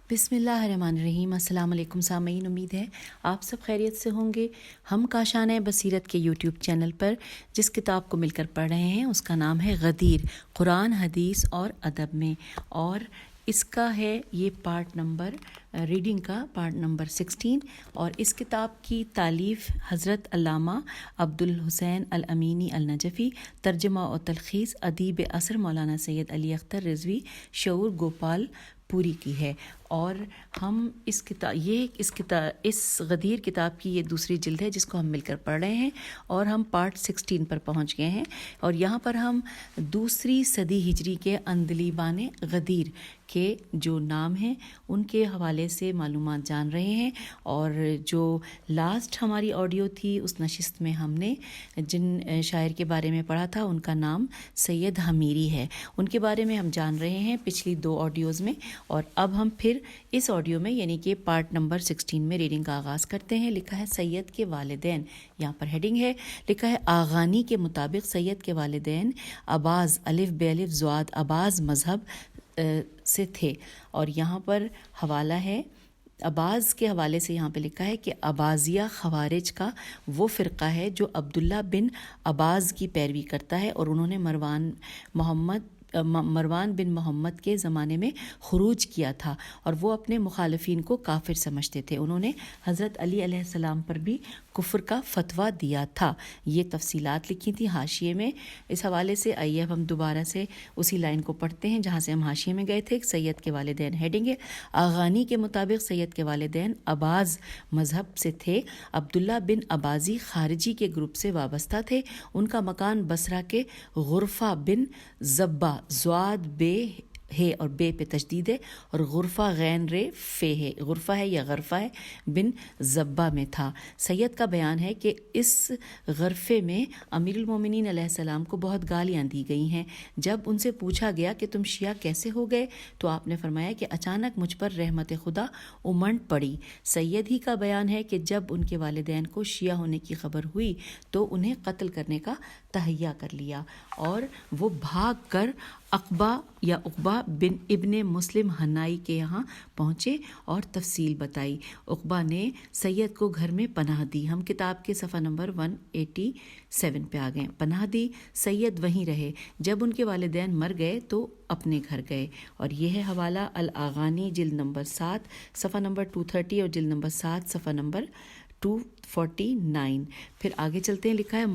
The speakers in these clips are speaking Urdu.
بسم اللہ الرحمن الرحیم۔ السلام علیکم سامعین، امید ہے آپ سب خیریت سے ہوں گے۔ ہم کاشانۂ بصیرت کے یوٹیوب چینل پر جس کتاب کو مل کر پڑھ رہے ہیں اس کا نام ہے غدیر، قرآن، حدیث اور ادب میں، اور اس کا ہے یہ ریڈنگ کا پارٹ نمبر 16، اور اس کتاب کی تالیف حضرت علامہ عبدالحسین الامینی النجفی، ترجمہ و تلخیص ادیب عصر مولانا سید علی اختر رضوی شعور گوپال پوری کی ہے۔ اور ہم اس غدیر کتاب کی یہ دوسری جلد ہے جس کو ہم مل کر پڑھ رہے ہیں، اور ہم پارٹ 16 پر پہنچ گئے ہیں، اور یہاں پر ہم دوسری صدی ہجری کے اندلیبان غدیر کے جو نام ہیں ان کے حوالے سے معلومات جان رہے ہیں۔ اور جو لاسٹ ہماری آڈیو تھی اس نشست میں ہم نے جن شاعر کے بارے میں پڑھا تھا ان کا نام سید حمیری ہے، ان کے بارے میں ہم جان رہے ہیں پچھلی 2 آڈیوز میں، اور اب ہم پھر اس آڈیو میں یعنی کہ پارٹ نمبر 16 میں ریڈنگ کا آغاز کرتے ہیں۔ لکھا ہے سید کے والدین، یہاں پر ہیڈنگ ہے، لکھا ہے آغانی کے مطابق سید کے والدین اباز الف بے الف زواد اباز مذہب سے تھے، اور یہاں پر حوالہ ہے اباز کے حوالے سے، یہاں پہ لکھا ہے کہ ابازیہ خوارج کا وہ فرقہ ہے جو عبداللہ بن اباز کی پیروی کرتا ہے، اور انہوں نے مروان بن محمد کے زمانے میں خروج کیا تھا، اور وہ اپنے مخالفین کو کافر سمجھتے تھے۔ انہوں نے حضرت علی علیہ السلام پر بھی کفر کا فتویٰ دیا تھا۔ یہ تفصیلات لکھی تھی حاشیے میں۔ اس حوالے سے آئیے اب ہم دوبارہ سے اسی لائن کو پڑھتے ہیں جہاں سے ہم حاشیے میں گئے تھے۔ سید کے والدین ہیڈنگ ہے، آغانی کے مطابق سید کے والدین اباز مذہب سے تھے، عبداللہ بن ابازی خارجی کے گروپ سے وابستہ تھے۔ ان کا مکان بصرہ کے غرفہ بن زبہ، زواد بے ہے اور بے پہ تشدید ہے، اور غرفہ غین رے فے ہے، غرفہ ہے یا غرفہ ہے، بن زبہ میں تھا۔ سید کا بیان ہے کہ اس غرفے میں امیر المومنین علیہ السلام کو بہت گالیاں دی گئی ہیں۔ جب ان سے پوچھا گیا کہ تم شیعہ کیسے ہو گئے تو آپ نے فرمایا کہ اچانک مجھ پر رحمت خدا امنڈ پڑی۔ سید ہی کا بیان ہے کہ جب ان کے والدین کو شیعہ ہونے کی خبر ہوئی تو انہیں قتل کرنے کا تہیہ کر لیا، اور وہ بھاگ کر عقبہ بن ابن مسلم حنائی کے یہاں پہنچے اور تفصیل بتائی۔ عقبہ نے سید کو گھر میں پناہ دی۔ ہم کتاب کے صفحہ نمبر 187 پہ آ گئے۔ پناہ دی، سید وہیں رہے، جب ان کے والدین مر گئے تو اپنے گھر گئے، اور یہ ہے حوالہ الاغانی جلد نمبر 7 صفحہ نمبر 230 اور جلد نمبر 7 صفحہ نمبر 249۔ پھر آگے چلتے ہیں، لکھا ہے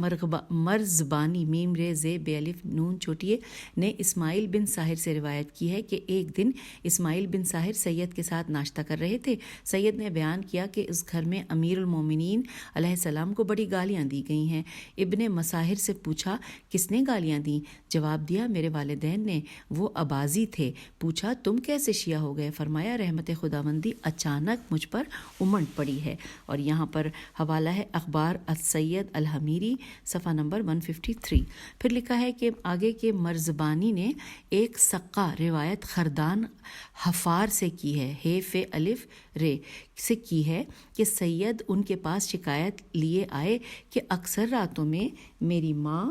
مرزبانی میم رے زے بے الف نون چھوٹیے نے اسماعیل بن ساہر سے روایت کی ہے کہ ایک دن اسماعیل بن ساہر سید کے ساتھ ناشتہ کر رہے تھے۔ سید نے بیان کیا کہ اس گھر میں امیر المومنین علیہ السلام کو بڑی گالیاں دی گئی ہیں۔ ابن مساہر سے پوچھا کس نے گالیاں دیں؟ جواب دیا میرے والدین نے، وہ ابازی تھے۔ پوچھا تم کیسے شیعہ ہو گئے؟ فرمایا رحمت خداوندی اچانک مجھ پر امنڈ پڑی ہے۔ اور یہاں پر حوالہ ہے اخبار السید الحمیری صفحہ نمبر 153۔ پھر لکھا ہے کہ آگے کے مرزبانی نے ایک سقہ روایت خردان حفار سے کی ہے، ہے فے الف رے سے کی ہے کہ سید ان کے پاس شکایت لیے آئے کہ اکثر راتوں میں میری ماں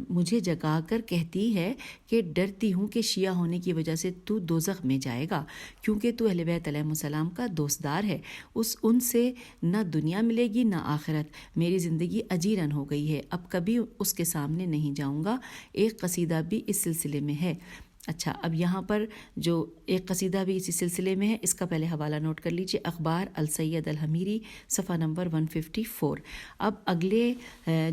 مجھے جگا کر کہتی ہے کہ ڈرتی ہوں کہ شیعہ ہونے کی وجہ سے تو دوزخ میں جائے گا، کیونکہ تو اہل بیت علیہ السلام کا دوستدار ہے، ان سے نہ دنیا ملے گی نہ آخرت، میری زندگی اجیرن ہو گئی ہے، اب کبھی اس کے سامنے نہیں جاؤں گا۔ ایک قصیدہ بھی اس سلسلے میں ہے۔ اچھا، اب یہاں پر جو ایک قصیدہ بھی اسی سلسلے میں ہے، اس کا پہلے حوالہ نوٹ کر لیجئے، اخبار السید الحمیری صفحہ نمبر 154۔ اب اگلے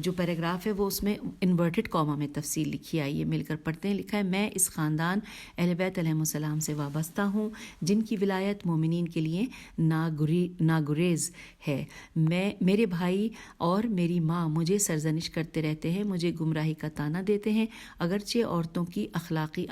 جو پیراگراف ہے وہ اس میں انورٹڈ کاما میں تفصیل لکھی آئی ہے، مل کر پڑھتے ہیں۔ لکھا ہے میں اس خاندان اہل بیت علیہ السلام سے وابستہ ہوں جن کی ولایت مومنین کے لیے ناگریز ہے۔ میرے بھائی اور میری ماں مجھے سرزنش کرتے رہتے ہیں، مجھے گمراہی کا طعنہ دیتے ہیں، اگرچہ عورتوں کی اخلاقی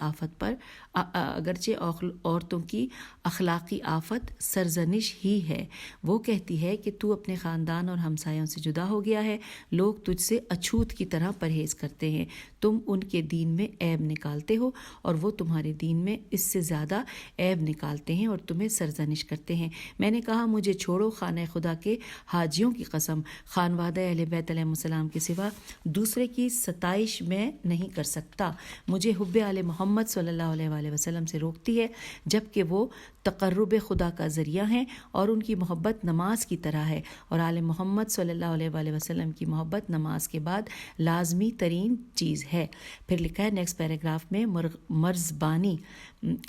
آفت سرزنش ہی ہے۔ وہ کہتی ہے کہ تو اپنے خاندان اور ہمسایوں سے جدا ہو گیا ہے، لوگ تجھ سے اچھوت کی طرح پرہیز کرتے ہیں، تم ان کے دین میں عیب نکالتے ہو اور وہ تمہارے دین میں اس سے زیادہ عیب نکالتے ہیں اور تمہیں سرزنش کرتے ہیں۔ میں نے کہا مجھے چھوڑو، خانہ خدا کے حاجیوں کی قسم، خانوادہ اہل بیت علیہ السلام کے سوا دوسرے کی ستائش میں نہیں کر سکتا، مجھے حب آل محمد صلی اللہ علیہ وآلہ وسلم سے روکتی ہے، جبکہ وہ تقرب خدا کا ذریعہ ہیں اور ان کی محبت نماز کی طرح ہے، اور آل محمد صلی اللہ علیہ وآلہ وسلم کی محبت نماز کے بعد لازمی ترین چیز ہے۔ پھر لکھا ہے نیکسٹ پیراگراف میں، مرزبانی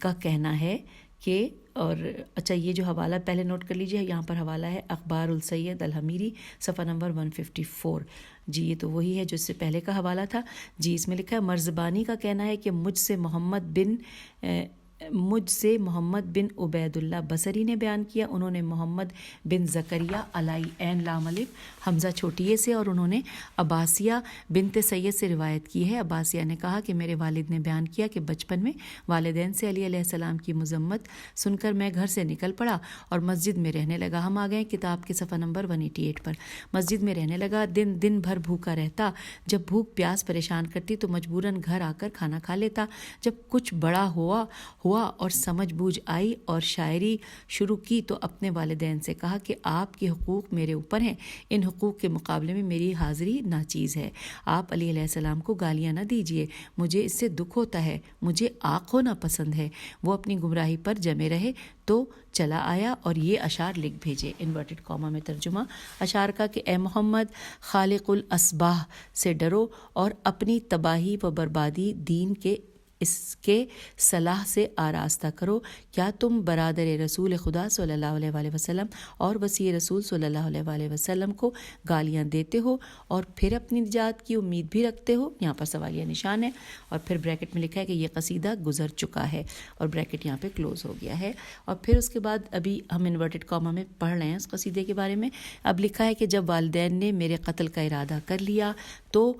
کا کہنا ہے کہ، اور اچھا یہ جو حوالہ پہلے نوٹ کر لیجیے، یہاں پر حوالہ ہے اخبار السید الحمیری صفحہ نمبر 154۔ جی یہ تو وہی ہے جو اس سے پہلے کا حوالہ تھا۔ جی اس میں لکھا ہے مرزبانی کا کہنا ہے کہ مجھ سے محمد بن عبید اللہ بصری نے بیان کیا، انہوں نے محمد بن زکریا علی عین لام الف حمزہ چھوٹیے سے، اور انہوں نے عباسیہ بنت سید سے روایت کی ہے۔ عباسیہ نے کہا کہ میرے والد نے بیان کیا کہ بچپن میں والدین سے علی علیہ السلام کی مذمت سن کر میں گھر سے نکل پڑا اور مسجد میں رہنے لگا۔ ہم آ گئے کتاب کے صفحہ نمبر 188 پر۔ مسجد میں رہنے لگا، دن بھر بھوکا رہتا، جب بھوک پیاس پریشان کرتی تو مجبوراً گھر آ کر کھانا کھا لیتا۔ جب کچھ بڑا ہوا اور سمجھ بوجھ آئی اور شاعری شروع کی تو اپنے والدین سے کہا کہ آپ کے حقوق میرے اوپر ہیں، ان حقوق کے مقابلے میں میری حاضری ناچیز ہے، آپ علی علیہ السلام کو گالیاں نہ دیجیے، مجھے اس سے دکھ ہوتا ہے، مجھے عاق ہونا پسند ہے۔ وہ اپنی گمراہی پر جمے رہے تو چلا آیا اور یہ اشعار لکھ بھیجے۔ انورٹڈ کاما میں ترجمہ اشعار کا کہ اے محمد، خالق الاسباح سے ڈرو اور اپنی تباہی و بربادی دین کے اس کے صلاح سے آراستہ کرو۔ کیا تم برادر رسول خدا صلی اللہ علیہ وآلہ وسلم اور وصی رسول صلی اللہ علیہ وآلہ وسلم کو گالیاں دیتے ہو اور پھر اپنی نجات کی امید بھی رکھتے ہو؟ یہاں پر سوالیہ نشان ہے، اور پھر بریکٹ میں لکھا ہے کہ یہ قصیدہ گزر چکا ہے، اور بریکٹ یہاں پہ کلوز ہو گیا ہے۔ اور پھر اس کے بعد ابھی ہم انورٹڈ کاما میں پڑھ رہے ہیں اس قصیدے کے بارے میں۔ اب لکھا ہے کہ جب والدین نے میرے قتل کا ارادہ کر لیا تو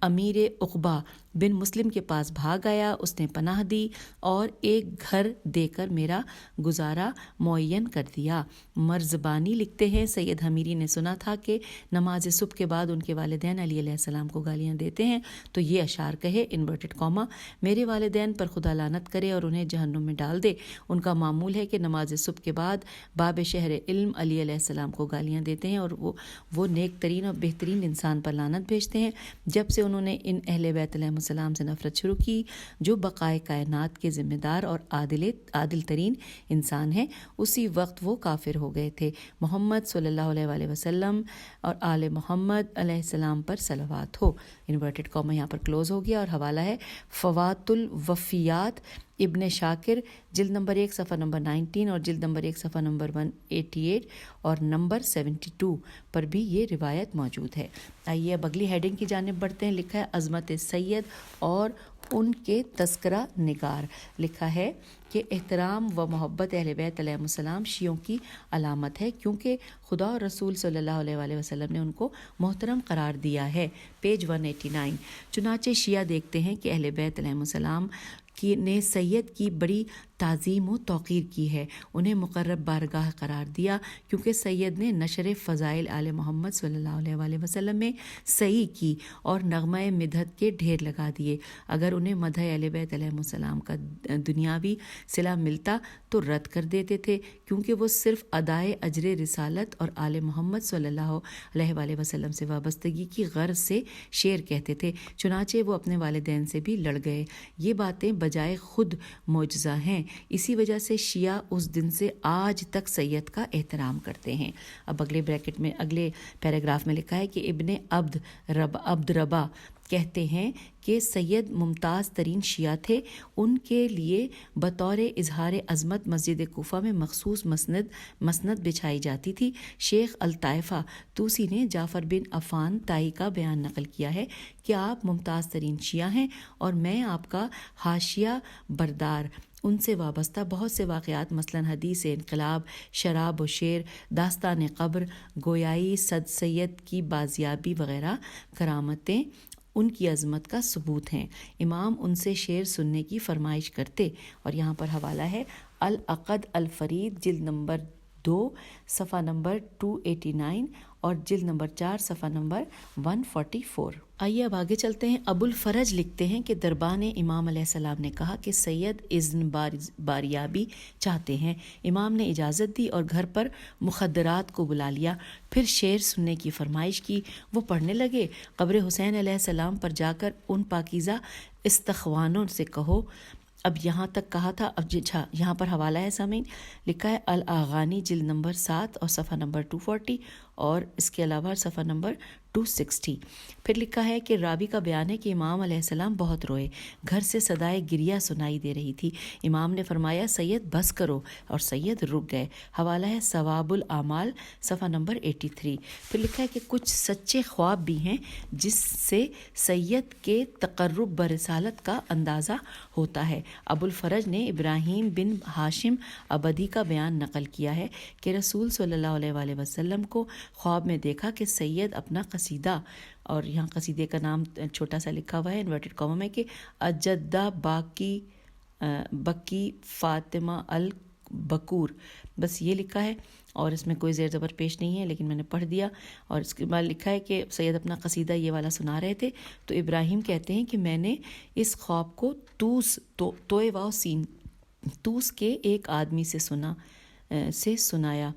امیر عقبہ بن مسلم کے پاس بھاگ آیا، اس نے پناہ دی اور ایک گھر دے کر میرا گزارا معین کر دیا۔ مرزبانی لکھتے ہیں سید حمیری نے سنا تھا کہ نماز صبح کے بعد ان کے والدین علی علیہ السلام کو گالیاں دیتے ہیں، تو یہ اشعار کہے انورٹڈ کاما، میرے والدین پر خدا لعنت کرے اور انہیں جہنم میں ڈال دے، ان کا معمول ہے کہ نماز صبح کے بعد باب شہر علم علی علیہ السلام کو گالیاں دیتے ہیں اور وہ نیک ترین اور بہترین انسان پر لعنت بھیجتے ہیں۔ جب سے انہوں نے ان اہل بیت علیہ السلام سے نفرت شروع کی جو بقائے کائنات کے ذمہ دار اور عادل ترین انسان ہیں، اسی وقت وہ کافر ہو گئے تھے۔ محمد صلی اللہ علیہ وآلہ وسلم اور آل محمد علیہ السلام پر صلوات ہو۔ انورٹڈ کاما یہاں پر کلوز ہو گیا، اور حوالہ ہے فوات الوفیات ابن شاکر جلد نمبر 1 صفحہ نمبر 19 اور جلد نمبر 1 صفحہ نمبر 188 اور نمبر 72 پر بھی یہ روایت موجود ہے۔ آئیے اب اگلی ہیڈنگ کی جانب بڑھتے ہیں۔ لکھا ہے عظمت سید اور ان کے تذکرہ نگار۔ لکھا ہے کہ احترام و محبت اہل بیت علیہ السلام شیعوں کی علامت ہے، کیونکہ خدا اور رسول صلی اللہ علیہ وآلہ وسلم نے ان کو محترم قرار دیا ہے۔ پیج 189۔ چنانچہ شیعہ دیکھتے ہیں کہ اہل بیت علیہ السلام نے سید کی بڑی تعظیم و توقیر کی ہے، انہیں مقرب بارگاہ قرار دیا، کیونکہ سید نے نشر فضائل آل محمد صلی اللہ علیہ وآلہ وسلم میں صحیح کی اور نغمہ مدحت کے ڈھیر لگا دیے۔ اگر انہیں مدح اہل بیت علیہ السلام کا دنیاوی صلہ ملتا تو رد کر دیتے تھے، کیونکہ وہ صرف ادائے اجر رسالت اور آل محمد صلی اللہ علیہ وآلہ وسلم سے وابستگی کی غرض سے شعر کہتے تھے، چنانچہ وہ اپنے والدین سے بھی لڑ گئے۔ یہ باتیں بجائے خود معجزہ ہیں، اسی وجہ سے شیعہ اس دن سے آج تک سید کا احترام کرتے ہیں۔ اب اگلے بریکٹ میں اگلے پیراگراف میں لکھا ہے کہ ابن عبد ربا کہتے ہیں کہ سید ممتاز ترین شیعہ تھے، ان کے لیے بطور اظہار عظمت مسجد کوفہ میں مخصوص مسند بچھائی جاتی تھی۔ شیخ الطائفہ توسی نے جعفر بن عفان طائی کا بیان نقل کیا ہے کہ آپ ممتاز ترین شیعہ ہیں اور میں آپ کا حاشیہ بردار۔ ان سے وابستہ بہت سے واقعات مثلاً حدیث انقلاب، شراب و شیر، داستان قبر، گویائی صد سید کی بازیابی وغیرہ کرامتیں ان کی عظمت کا ثبوت ہیں۔ امام ان سے شعر سننے کی فرمائش کرتے، اور یہاں پر حوالہ ہے العقد الفرید جلد نمبر 2 صفحہ نمبر 289 اور جلد نمبر 4 صفحہ نمبر 144۔ آئیے اب آگے چلتے ہیں۔ ابو الفرج لکھتے ہیں کہ دربان امام علیہ السلام نے کہا کہ سید اذن باریابی چاہتے ہیں۔ امام نے اجازت دی اور گھر پر مخدرات کو بلا لیا، پھر شعر سننے کی فرمائش کی۔ وہ پڑھنے لگے، قبر حسین علیہ السلام پر جا کر ان پاکیزہ استخوانوں سے کہو اب یہاں تک کہا تھا. اب یہاں پر حوالہ ہے سامعین, لکھا ہے الاغانی جلد نمبر 7 اور صفحہ نمبر 240 اور اس کے علاوہ صفحہ نمبر 260. پھر لکھا ہے کہ راوی کا بیان ہے کہ امام علیہ السلام بہت روئے, گھر سے صدائے گریہ سنائی دے رہی تھی. امام نے فرمایا سید بس کرو, اور سید رک گئے. حوالہ ہے ثواب الاعمال صفحہ نمبر 83. پھر لکھا ہے کہ کچھ سچے خواب بھی ہیں جس سے سید کے تقرب برسالت کا اندازہ ہوتا ہے. ابو الفرج نے ابراہیم بن ہاشم ابدی کا بیان نقل کیا ہے کہ رسول صلی اللہ علیہ وآلہ وسلم کو خواب میں دیکھا کہ سید اپنا قصیدہ, اور یہاں قصیدے کا نام چھوٹا سا لکھا ہوا ہے انورٹڈ کاما میں کہ اجدہ بکی فاطمہ البکور, بس یہ لکھا ہے اور اس میں کوئی زیر زبر پیش نہیں ہے, لیکن میں نے پڑھ دیا. اور اس کے بعد لکھا ہے کہ سید اپنا قصیدہ یہ والا سنا رہے تھے تو ابراہیم کہتے ہیں کہ میں نے اس خواب کو توس کے ایک آدمی سے سنایا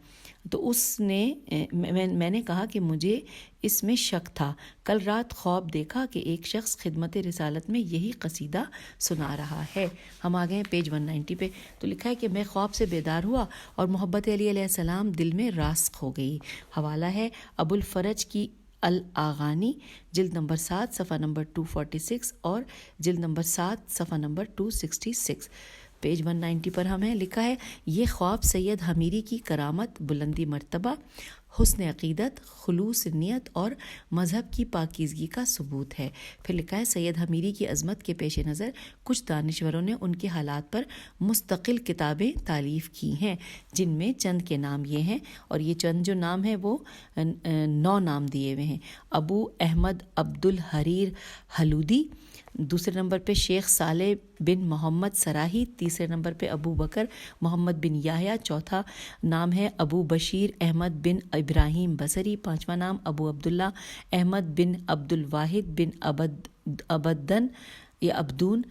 تو اس نے میں نے کہا کہ مجھے اس میں شک تھا. کل رات خواب دیکھا کہ ایک شخص خدمت رسالت میں یہی قصیدہ سنا رہا ہے. ہم آ گئے ہیں پیج 190 پہ. تو لکھا ہے کہ میں خواب سے بیدار ہوا اور محبت علی علیہ السلام دل میں راسخ ہو گئی. حوالہ ہے ابو الفرج کی الاغانی جلد نمبر 7 صفحہ نمبر 246 اور جلد نمبر 7 صفحہ نمبر 266. پیج 190 پر ہمیں لکھا ہے یہ خواب سید حمیری کی کرامت, بلندی مرتبہ, حسن عقیدت, خلوص نیت اور مذہب کی پاکیزگی کا ثبوت ہے. پھر لکھا ہے سید حمیری کی عظمت کے پیش نظر کچھ دانشوروں نے ان کے حالات پر مستقل کتابیں تالیف کی ہیں, جن میں چند کے نام یہ ہیں, اور یہ چند جو نام ہیں وہ 9 نام دیے ہوئے ہیں. ابو احمد عبد الحریر حلودی, دوسرے نمبر پہ شیخ صالح بن محمد سراہی, تیسرے نمبر پہ ابو بکر محمد بن یحییٰ, چوتھا نام ہے ابو بشیر احمد بن ابراہیم بصری, پانچواں نام ابو عبداللہ احمد بن عبد الواحد بن ابدن یا عبدون,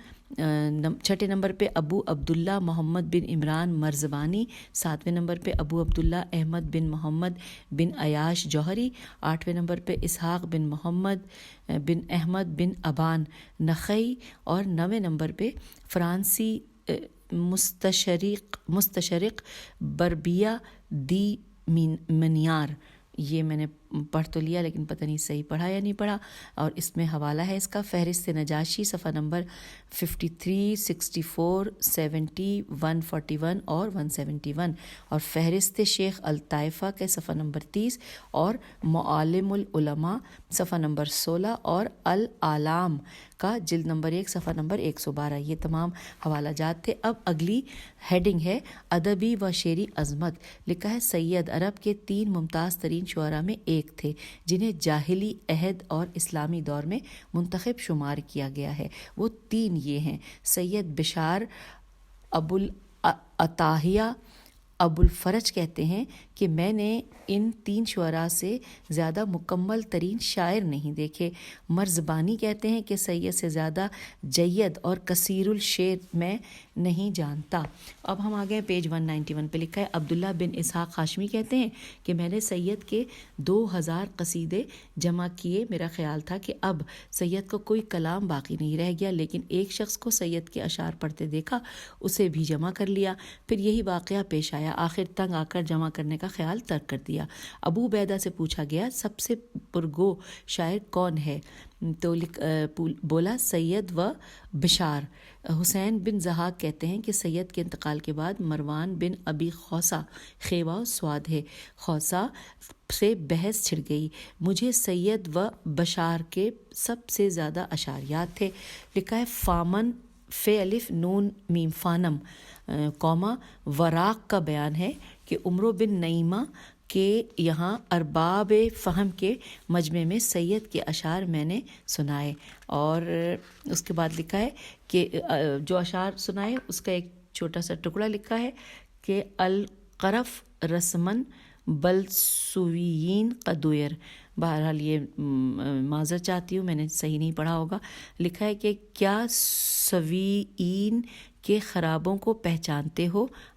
چھٹے نمبر پہ ابو عبداللہ محمد بن عمران مرزبانی, ساتویں نمبر پہ ابو عبداللہ احمد بن محمد بن عیاش جوہری, آٹھویں نمبر پہ اسحاق بن محمد بن احمد بن ابان نخعی, اور نویں نمبر پہ فرانسی مستشرق بربیہ دی منیار. یہ میں نے پڑھ تو لیا لیکن پتہ نہیں صحیح پڑھا یا نہیں پڑھا. اور اس میں حوالہ ہے اس کا فہرست نجاشی صفحہ نمبر 53, 64, 70, 141 اور 171, اور فہرست شیخ الطائفہ کے صفحہ نمبر 30 اور معالم العلماء صفحہ نمبر 16 اور العلام کا جلد نمبر 1 صفحہ نمبر 112. یہ تمام حوالہ جات تھے. اب اگلی ہیڈنگ ہے ادبی و شعری عظمت. لکھا ہے سید عرب کے 3 ممتاز ترین شعراء میں ایک تھے جنہیں جاہلی عہد اور اسلامی دور میں منتخب شمار کیا گیا ہے. وہ 3 یہ ہیں: سید بشار. ابو العطاہیہ ابو الفرج کہتے ہیں کہ میں نے ان 3 شعراء سے زیادہ مکمل ترین شاعر نہیں دیکھے. مرزبانی کہتے ہیں کہ سید سے زیادہ جید اور کثیر الشعر میں نہیں جانتا. اب ہم آگئے پیج 191 پہ. لکھا ہے عبداللہ بن اسحاق ہاشمی کہتے ہیں کہ میں نے سید کے 2000 قصیدے جمع کیے. میرا خیال تھا کہ اب سید کو کوئی کلام باقی نہیں رہ گیا, لیکن ایک شخص کو سید کے اشعار پڑھتے دیکھا, اسے بھی جمع کر لیا. پھر یہی واقعہ پیش آیا, آخر تنگ آ کر جمع کرنے کا خیال ترک کر دیا. ابو عبیدہ سے پوچھا گیا سب سے پرگو شاعر کون ہے, تو بولا سید و بشار. حسین بن زہاق کہتے ہیں کہ سید کے انتقال کے بعد مروان بن ابی خوصہ خیوا و سواد ہے. خوصہ سے بحث چھڑ گئی. مجھے سید و بشار کے سب سے زیادہ اشعاریات تھے. لکھا ہے فامن فے الف نون میم فانم قوما وراق کا بیان ہے کہ عمرو بن نعیمہ کہ یہاں ارباب فہم کے مجمع میں سید کے اشعار میں نے سنائے. اور اس کے بعد لکھا ہے کہ جو اشعار سنائے اس کا ایک چھوٹا سا ٹکڑا لکھا ہے کہ القرف رسمن بلسویین قدویر. بہرحال یہ معذرت چاہتی ہوں, میں نے صحیح نہیں پڑھا ہوگا. لکھا ہے کہ کیا سویین کے خرابوں کو پہچانتے ہو,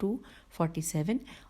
247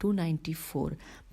294।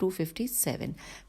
257।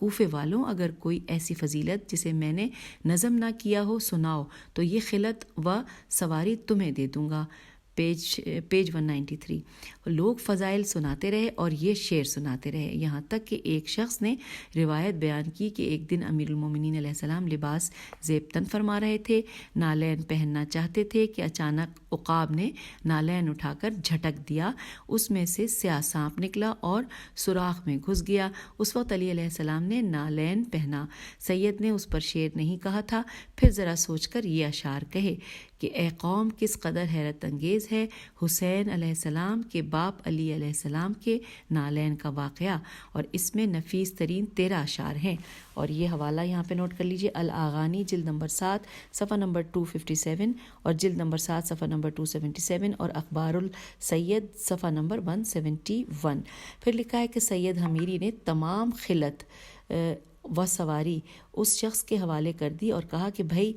کوفے والوں، اگر کوئی ایسی فضیلت جسے میں نے نظم نہ کیا ہو سناؤ تو یہ خلت و سواری تمہیں دے دوں گا۔ پیج 193۔ لوگ فضائل سناتے رہے اور یہ شعر سناتے رہے، یہاں تک کہ ایک شخص نے روایت بیان کی کہ ایک دن امیر المومنین علیہ السلام لباس زیب تن فرما رہے تھے، نالین پہننا چاہتے تھے کہ اچانک عقاب نے نالین اٹھا کر جھٹک دیا، اس میں سے سیاہ سانپ نکلا اور سوراخ میں گھس گیا۔ اس وقت علی علیہ السلام نے نالین پہنا۔ سید نے اس پر شعر نہیں کہا تھا، پھر ذرا سوچ کر یہ اشعار کہے کہ اے قوم کس قدر حیرت انگیز ہے حسین علیہ السلام کے باپ علی علیہ السلام کے نالین کا واقعہ، اور اس میں نفیس ترین 13 اشعار ہیں۔ اور یہ حوالہ یہاں پہ نوٹ کر لیجئے، الاغانی جلد نمبر 7 صفحہ نمبر 257 اور جلد نمبر 7 صفحہ نمبر 277 اور اخبار السید صفحہ نمبر 171۔ پھر لکھا ہے کہ سید حمیری نے تمام خلت و سواری اس شخص کے حوالے کر دی اور کہا کہ بھائی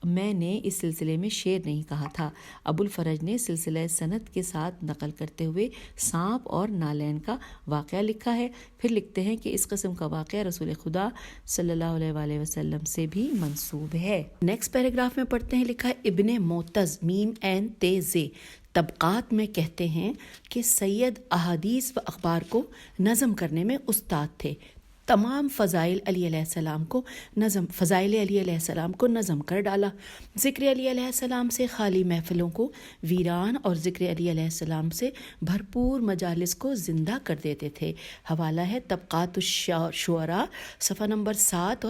میں نے اس سلسلے میں شعر نہیں کہا تھا۔ ابو الفرج نے سلسلہ سند کے ساتھ نقل کرتے ہوئے سانپ اور نالین کا واقعہ لکھا ہے۔ پھر لکھتے ہیں کہ اس قسم کا واقعہ رسول خدا صلی اللہ علیہ وآلہ وسلم سے بھی منسوب ہے۔ نیکسٹ پیراگراف میں پڑھتے ہیں، لکھا ہے ابن معتز میم عین تے زے طبقات میں کہتے ہیں کہ سید احادیث و اخبار کو نظم کرنے میں استاد تھے۔ تمام فضائل علی علیہ السلام کو نظم کر ڈالا۔ ذکر علی علیہ السلام سے خالی محفلوں کو ویران اور ذکر علی علیہ السلام سے بھرپور مجالس کو زندہ کر دیتے تھے۔ حوالہ ہے طبقات الشعراء صفحہ نمبر 7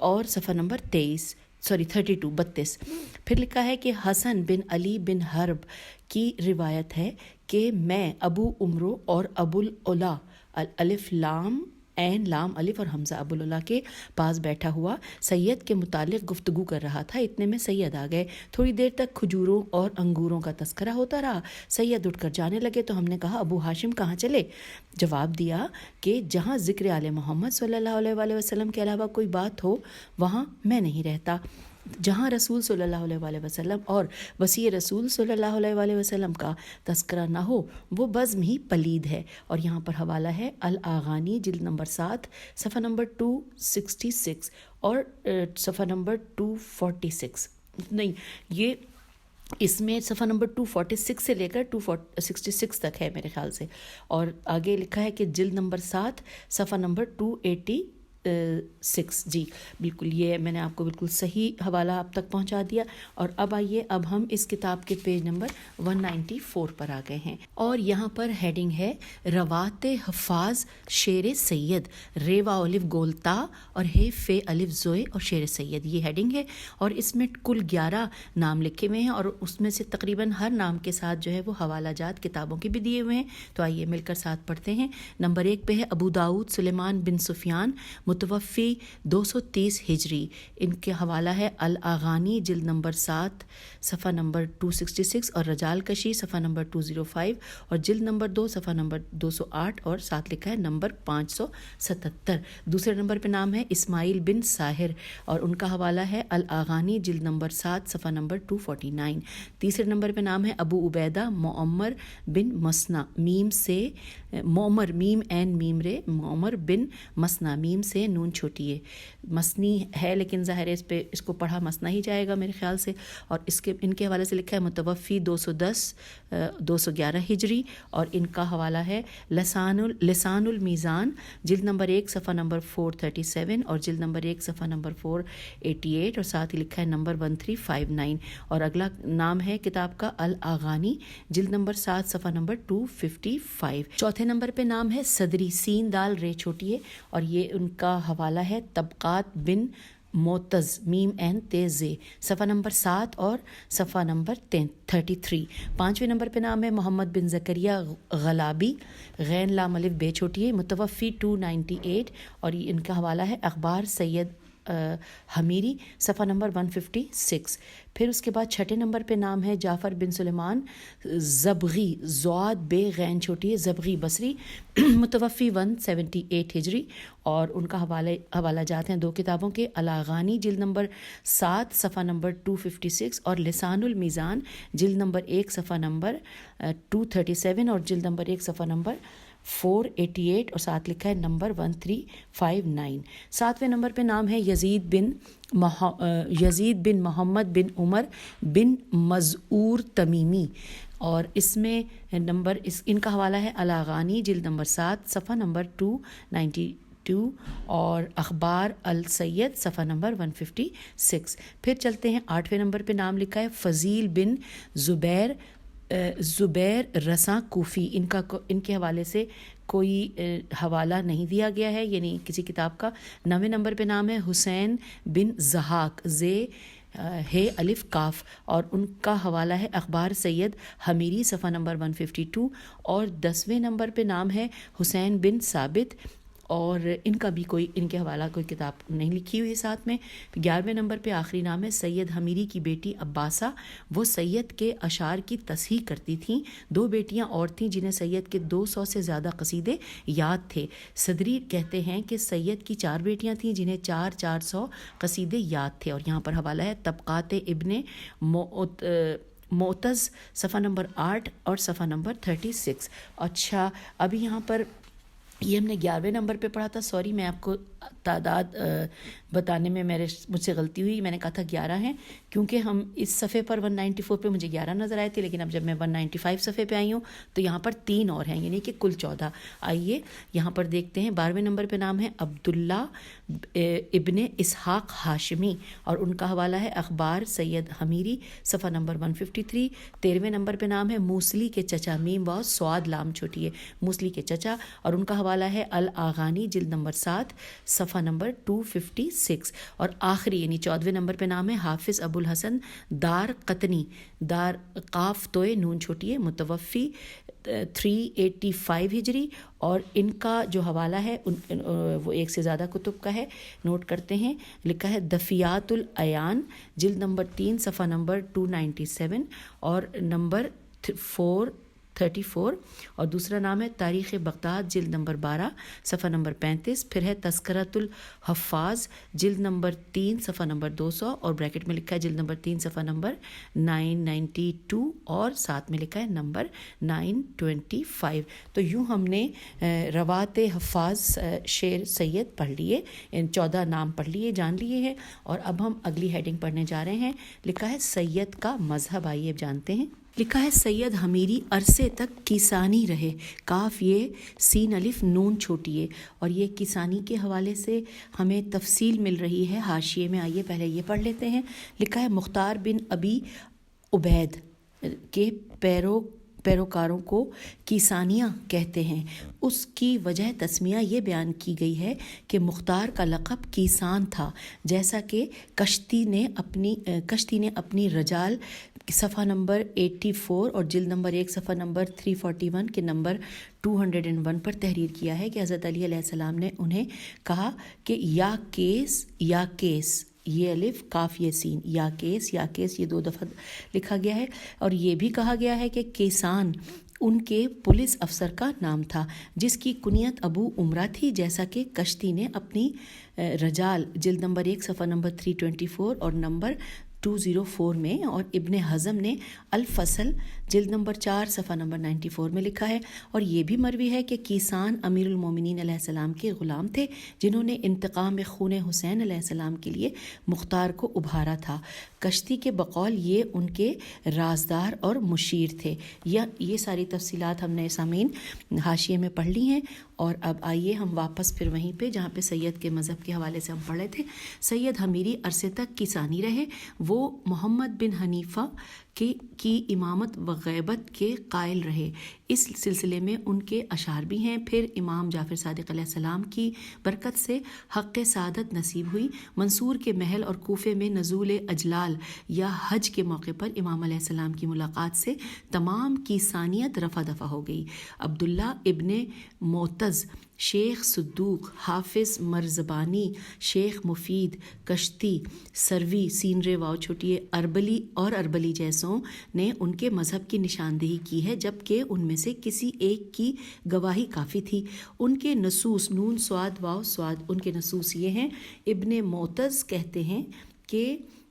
اور صفحہ نمبر 32۔ پھر لکھا ہے کہ حسن بن علی بن حرب کی روایت ہے کہ میں ابو عمرو اور ابو العلا الف لام عین لام الف اور حمزہ ابو العلا کے پاس بیٹھا ہوا سید کے متعلق گفتگو کر رہا تھا۔ اتنے میں سید آ گئے۔ تھوڑی دیر تک کھجوروں اور انگوروں کا تذکرہ ہوتا رہا۔ سید اٹھ کر جانے لگے تو ہم نے کہا ابو ہاشم کہاں چلے؟ جواب دیا کہ جہاں ذکر آل محمد صلی اللہ علیہ وآلہ وسلم کے علاوہ کوئی بات ہو وہاں میں نہیں رہتا۔ جہاں رسول صلی اللہ علیہ وآلہ وسلم اور وصی رسول صلی اللہ علیہ وآلہ وسلم کا تذکرہ نہ ہو وہ بزم ہی پلید ہے۔ اور یہاں پر حوالہ ہے الاغانی جلد نمبر 7 صفحہ نمبر 266 اور صفحہ نمبر 246 نہیں، یہ اس میں صفحہ نمبر 246 سے لے کر 266 تک ہے میرے خیال سے، اور آگے لکھا ہے کہ جلد نمبر 7 صفحہ نمبر 286۔ جی بالکل، یہ میں نے آپ کو بالکل صحیح حوالہ اب تک پہنچا دیا۔ اور اب آئیے، اب ہم اس کتاب کے پیج نمبر 194 پر آ گئے ہیں، اور یہاں پر ہیڈنگ ہے روات حفاظ شیر سید، ریوا الف گولتا اور ہے فے الف زوئے اور شیر سید، یہ ہیڈنگ ہے۔ اور اس میں کل 11 نام لکھے ہوئے ہیں، اور اس میں سے تقریباً ہر نام کے ساتھ جو ہے وہ حوالہ جات کتابوں کے بھی دیے ہوئے ہیں۔ تو آئیے مل کر ساتھ پڑھتے ہیں۔ نمبر 1 پہ ہے ابو داؤد سلیمان بن سفیان متوفی 230 ہجری، ان کے حوالہ ہے الاغانی جلد نمبر 7 صفحہ نمبر 266 اور رجال کشی صفحہ نمبر 205 اور جلد نمبر 2 صفحہ نمبر 208 اور ساتھ لکھا ہے نمبر 577۔ دوسرے نمبر پہ نام ہے اسماعیل بن ساحر اور ان کا حوالہ ہے الاغانی جلد نمبر 7 صفحہ نمبر 249۔ تیسرے نمبر پہ نام ہے ابو عبیدہ معمر بن مسنا، میم سے معمر میم این میم رے، معمر بن مسنا، میم سے نون چھوٹی ہے، مسنی ہے لیکن ظاہر ہے اس کو پڑھا مسنا ہی جائے گا میرے خیال سے۔ اور ان کے حوالے سے لکھا ہے متوفی 211 ہجری، اور ان کا حوالہ ہے لسان المیزان جلد نمبر 1 صفحہ نمبر 437 اور جلد نمبر 1 صفحہ نمبر 488 اور ساتھ ہی لکھا ہے نمبر 1359۔ اور اگلا نام ہے کتاب کا الاغانی جلد نمبر 7 صفحہ نمبر 255۔ چوتھے نمبر پہ نام ہے صدری، سین دال رے چھوٹی ہے، اور یہ ان کا حوالہ ہے طبقات بن معتز میم این تیزے صفحہ نمبر 7 اور صفحہ نمبر 33۔ پانچویں نمبر پہ نام ہے محمد بن زکریہ غلابی، غین لام الف بے چھوٹی ہے، متوفی 298 اور ان کا حوالہ ہے اخبار سید حمیری صفحہ نمبر 156۔ پھر اس کے بعد چھٹے نمبر پہ نام ہے جعفر بن سلیمان زبغی، زواد بے غین چھوٹی ہے، زبغی بصری، متوفی 178 ہجری، اور ان کا حوالہ جات ہیں 2 کتابوں کے، الاغانی جلد نمبر 7 صفحہ نمبر 256 اور لسان المیزان جلد نمبر 1 صفحہ نمبر 237 اور جلد نمبر 1 صفحہ نمبر 488 اور ساتھ لکھا ہے نمبر 1359. 7ویں نمبر پہ نام ہے یزید بن محمد بن عمر بن مزعور تمیمی، اور اس میں ان کا حوالہ ہے الاغانی جلد نمبر 7 صفحہ نمبر 292 اور اخبار السید صفحہ نمبر 156. پھر چلتے ہیں 8ویں نمبر پہ نام لکھا ہے فضیل بن زبیر رساں کوفی. ان کے حوالے سے کوئی حوالہ نہیں دیا گیا ہے، یعنی کسی کتاب کا. 9ویں نمبر پہ نام ہے حسین بن ضحاک ہے الف کاف، اور ان کا حوالہ ہے اخبار سید حمیری صفحہ نمبر 152. اور 10ویں نمبر پہ نام ہے حسین بن ثابت، اور ان کا بھی ان کے حوالہ کوئی کتاب نہیں لکھی ہوئی ساتھ میں. 11ویں نمبر پہ آخری نام ہے سید حمیری کی بیٹی عباسہ. وہ سید کے اشعار کی تصحیح کرتی تھیں. 2 بیٹیاں اور تھیں جنہیں سید کے 200 سے زیادہ قصیدے یاد تھے. صدری کہتے ہیں کہ سید کی 4 بیٹیاں تھیں جنہیں 400 قصیدے یاد تھے. اور یہاں پر حوالہ ہے طبقات ابن معتز صفحہ نمبر 8 اور صفحہ نمبر 36. اچھا، ابھی یہاں پر یہ ہم نے 11ویں نمبر پہ پڑھا تھا. سوری، میں آپ کو تعداد بتانے میں مجھ سے غلطی ہوئی. میں نے کہا تھا 11 ہیں، کیونکہ ہم اس صفحے پر 194 پہ مجھے 11 نظر آئے تھے، لیکن اب جب میں 195 صفحے پہ آئی ہوں تو یہاں پر 3 اور ہیں، یعنی کہ کل 14. آئیے یہاں پر دیکھتے ہیں. 12ویں نمبر پہ نام ہے عبداللہ ابن اسحاق ہاشمی، اور ان کا حوالہ ہے اخبار سید حمیری صفحہ نمبر 153. 13ویں نمبر پہ نام ہے موصلی کے چچا، میم واو سواد لام چھوٹی ہے، موصلی کے چچا، اور ان کا حوالہ ہے الاغانی جلد نمبر 7 صفحہ نمبر 256. اور آخری یعنی 14ویں نمبر پہ نام ہے حافظ ابو الحسن دار قطنی، دار قاف توئے نون چھوٹی ہے، متوفی 385 ہجری، اور ان کا جو حوالہ ہے وہ ایک سے زیادہ کتب کا ہے. نوٹ کرتے ہیں، لکھا ہے دفیات العیان جلد نمبر 3 صفحہ نمبر 297 اور نمبر 434. اور دوسرا نام ہے تاریخ بغداد جلد نمبر 12 صفحہ نمبر 35. پھر ہے تذکرۃ الحفاظ جلد نمبر 3 صفحہ نمبر 200 اور بریکٹ میں لکھا ہے جلد نمبر 3 صفحہ نمبر 992 اور ساتھ میں لکھا ہے نمبر 925. تو یوں ہم نے روات حفاظ شعر سید پڑھ لیے، 14 نام پڑھ لیے، جان لیے ہیں. اور اب ہم اگلی ہیڈنگ پڑھنے جا رہے ہیں. لکھا ہے سید کا مذہب. آئیے اب جانتے ہیں. لکھا ہے سید حمیری عرصے تک کیسانی رہے، کاف یہ سین الف نون چھوٹی ہے. اور یہ کیسانی کے حوالے سے ہمیں تفصیل مل رہی ہے حاشیے میں. آئیے پہلے یہ پڑھ لیتے ہیں. لکھا ہے مختار بن ابی عبید کے پیروکاروں کو کیسانیہ کہتے ہیں. اس کی وجہ تسمیہ یہ بیان کی گئی ہے کہ مختار کا لقب کیسان تھا، جیسا کہ کشتی نے اپنی رجال صفحہ نمبر 84 اور جلد نمبر 1 صفحہ نمبر 341 کے نمبر 201 پر تحریر کیا ہے کہ حضرت علی علیہ السلام نے انہیں کہا کہ یا کیس یہ الف کاف یہ سین، یا کیس یہ 2 دفعہ لکھا گیا ہے. اور یہ بھی کہا گیا ہے کہ کیسان ان کے پولیس افسر کا نام تھا جس کی کنیت ابو عمرہ تھی، جیسا کہ کشتی نے اپنی رجال جلد نمبر 1 صفحہ نمبر 324 اور نمبر 204 میں، اور ابن حزم نے الفصل جلد نمبر 4 صفحہ نمبر 94 میں لکھا ہے. اور یہ بھی مروی ہے کہ کیسان امیر المومنین علیہ السلام کے غلام تھے جنہوں نے انتقام خون حسین علیہ السلام کے لیے مختار کو ابھارا تھا. کشتی کے بقول یہ ان کے رازدار اور مشیر تھے. یہ ساری تفصیلات ہم نے سامعین حاشیے میں پڑھ لی ہیں. اور اب آئیے ہم واپس پھر وہیں پہ جہاں پہ سید کے مذہب کے حوالے سے ہم پڑھے تھے. سید حمیری عرصے تک کیسانی رہے. وہ محمد بن حنیفہ کی امامت و غیبت کے قائل رہے. اس سلسلے میں ان کے اشعار بھی ہیں. پھر امام جعفر صادق علیہ السلام کی برکت سے حق سعادت نصیب ہوئی. منصور کے محل اور کوفے میں نزول اجلال یا حج کے موقع پر امام علیہ السلام کی ملاقات سے تمام کیسانیت رفع دفع ہو گئی. عبداللہ ابن معتز، شیخ صدوق، حافظ مرزبانی، شیخ مفید، کشتی، سروی سین رے واو چھوٹی اربلی جیسوں نے ان کے مذہب کی نشاندہی کی ہے، جبکہ ان میں سے کسی ایک کی گواہی کافی تھی. ان کے نصوص نون سواد واو سواد، ان کے نصوص یہ ہیں. ابن معتز کہتے ہیں کہ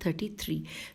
33।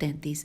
33।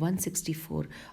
164।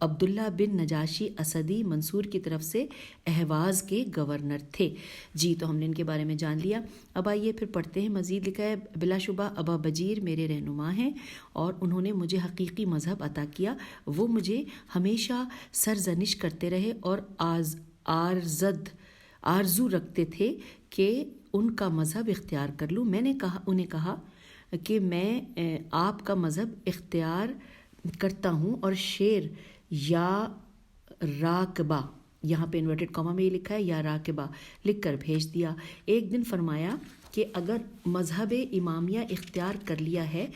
عبداللہ بن نجاشی اسدی منصور کی طرف سے اہواز کے گورنر تھے۔ جی تو ہم نے ان کے بارے میں جان لیا۔ اب آئیے پھر پڑھتے ہیں مزید۔ لکھا ہے بلا شبہ ابا بجیر میرے رہنما ہیں اور انہوں نے مجھے حقیقی مذہب عطا کیا۔ وہ مجھے ہمیشہ سرزنش کرتے رہے اور آرزو رکھتے تھے کہ ان کا مذہب اختیار کر لوں۔ میں نے انہیں کہا کہ میں آپ کا مذہب اختیار کرتا ہوں اور شیر یا راکبہ، یہاں پہ انورٹڈ کاما میں یہ لکھا ہے یا راکبہ، لکھ کر بھیج دیا۔ ایک دن فرمایا کہ اگر مذہب امامیہ اختیار کر لیا ہے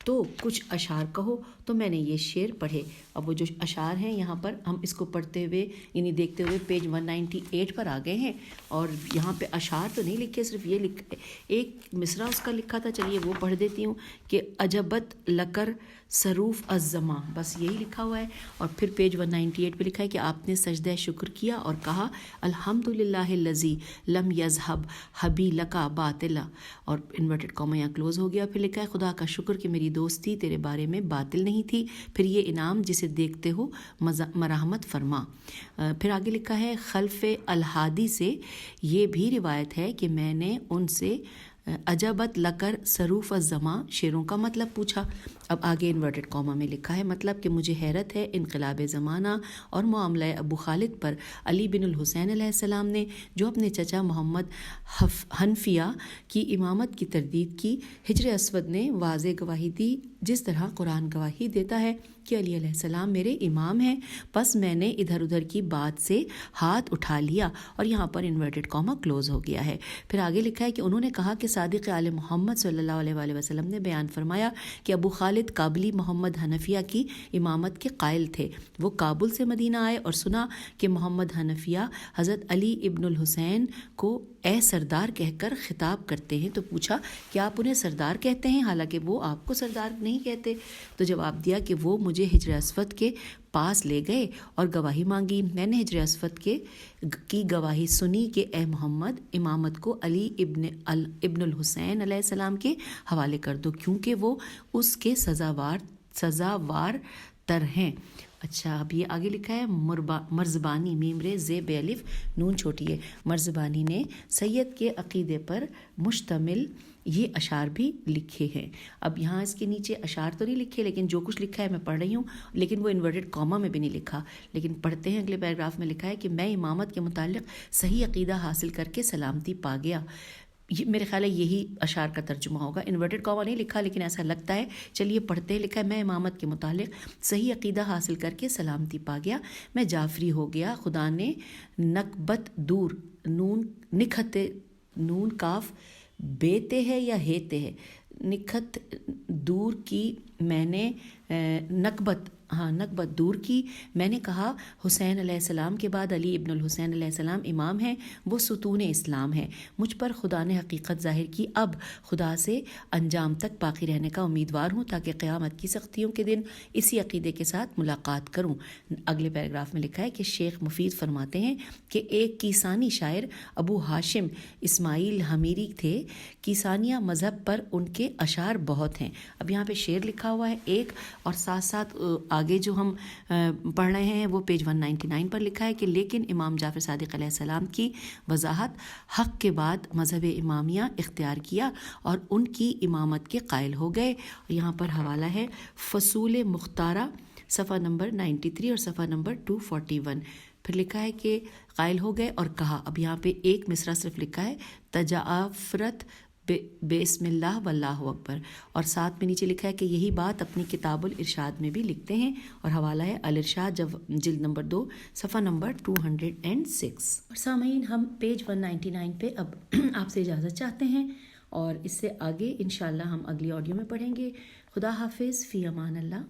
تو کچھ اشعار کہو، تو میں نے یہ شعر پڑھے۔ اب وہ جو اشعار ہیں یہاں پر ہم اس کو پڑھتے ہوئے یعنی دیکھتے ہوئے پیج 198 پر آ گئے ہیں، اور یہاں پہ اشعار تو نہیں لکھے، صرف یہ ایک مصرع اس کا لکھا تھا، چلیے وہ پڑھ دیتی ہوں کہ عجبت لکر سروف الزماں، بس یہی لکھا ہوا ہے۔ اور پھر پیج 198 پہ لکھا ہے کہ آپ نے سجدہ شکر کیا اور کہا الحمدللہ الذی لم یذہب حبی لکا باطلا، اور انورٹڈ کاما یہاں کلوز ہو گیا۔ پھر لکھا ہے خدا کا شکر کہ میری دوستی تیرے بارے میں باطل نہیں تھی، پھر یہ انعام جسے دیکھتے ہو مرحمت فرما۔ پھر آگے لکھا ہے خلف الہادی سے یہ بھی روایت ہے کہ میں نے ان سے عجبت لکر سروف الزماں شعروں کا مطلب پوچھا۔ اب آگے انورٹڈ کاما میں لکھا ہے مطلب کہ مجھے حیرت ہے انقلاب زمانہ اور معاملہ ابو خالد پر علی بن الحسین علیہ السلام نے جو اپنے چچا محمد حنفیہ کی امامت کی تردید کی۔ ہجر اسود نے واضح گواہی دی جس طرح قرآن گواہی دیتا ہے کہ علی علیہ السلام میرے امام ہیں، پس میں نے ادھر ادھر کی بات سے ہاتھ اٹھا لیا، اور یہاں پر انورٹڈ کاما کلوز ہو گیا ہے۔ پھر آگے لکھا ہے کہ انہوں نے کہا کہ صادق آل محمد صلی اللہ علیہ وآلہ وسلم نے بیان فرمایا کہ ابو خالد کابلی محمد حنفیہ کی امامت کے قائل تھے۔ وہ کابل سے مدینہ آئے اور سنا کہ محمد حنفیہ حضرت علی ابن الحسین کو اے سردار کہہ کر خطاب کرتے ہیں، تو پوچھا کہ آپ انہیں سردار کہتے ہیں حالانکہ وہ آپ کو سردار نہیں کہتے؟ تو جواب دیا کہ وہ مجھے ہجر اسود کے پاس لے گئے اور گواہی مانگی۔ میں نے ہجر اسود کی گواہی سنی کہ اے محمد امامت کو علی ابن الحسین علیہ السلام کے حوالے کر دو کیونکہ وہ اس کے سزاوار تر ہیں۔ اچھا اب یہ آگے لکھا ہے مرزبانی میم رے زیب الف نون چھوٹی ہے، مرزبانی نے سید کے عقیدے پر مشتمل یہ اشعار بھی لکھے ہیں۔ اب یہاں اس کے نیچے اشعار تو نہیں لکھے، لیکن جو کچھ لکھا ہے میں پڑھ رہی ہوں، لیکن وہ انورٹڈ کاما میں بھی نہیں لکھا، لیکن پڑھتے ہیں اگلے پیراگراف میں لکھا ہے کہ میں امامت کے متعلق صحیح عقیدہ حاصل کر کے سلامتی پا گیا۔ یہ میرے خیال ہے یہی اشعار کا ترجمہ ہوگا، انورٹڈ کاما نہیں لکھا لیکن ایسا لگتا ہے۔ چلیے پڑھتے ہیں، لکھا ہے میں امامت کے متعلق صحیح عقیدہ حاصل کر کے سلامتی پا گیا، میں جعفری ہو گیا، خدا نے نکبت دور نکھت نون کاف بیتے ہے یا ہیتے ہے، نکھت دور کی میں نے نکبت دور کی، میں نے کہا حسین علیہ السلام کے بعد علی ابن الحسین علیہ السلام امام ہیں، وہ ستون اسلام ہیں، مجھ پر خدا نے حقیقت ظاہر کی، اب خدا سے انجام تک باقی رہنے کا امیدوار ہوں تاکہ قیامت کی سختیوں کے دن اسی عقیدے کے ساتھ ملاقات کروں۔ اگلے پیراگراف میں لکھا ہے کہ شیخ مفید فرماتے ہیں کہ ایک کیسانی شاعر ابو ہاشم اسماعیل حمیری تھے، کیسانیہ مذہب پر ان کے اشعار بہت ہیں۔ اب یہاں پہ شعر لکھا ہوا ہے ایک، اور ساتھ ساتھ آگے جو ہم پڑھ رہے ہیں وہ پیج 199 پر لکھا ہے کہ لیکن امام جعفر صادق علیہ السلام کی وضاحت حق کے بعد مذہب امامیہ اختیار کیا اور ان کی امامت کے قائل ہو گئے۔ یہاں پر حوالہ ہے فصول مختارہ صفحہ نمبر 93 اور صفحہ نمبر 241۔ پھر لکھا ہے کہ قائل ہو گئے اور کہا، اب یہاں پہ ایک مصرع صرف لکھا ہے تجافرت بسم اللہ واللہ اکبر، اور ساتھ میں نیچے لکھا ہے کہ یہی بات اپنی کتاب الارشاد میں بھی لکھتے ہیں، اور حوالہ ہے الارشاد جلد نمبر 2 صفحہ نمبر 206۔ اور سامعین ہم پیج 199 پہ اب آپ سے اجازت چاہتے ہیں، اور اس سے آگے انشاءاللہ ہم اگلی آڈیو میں پڑھیں گے۔ خدا حافظ، فی امان اللہ۔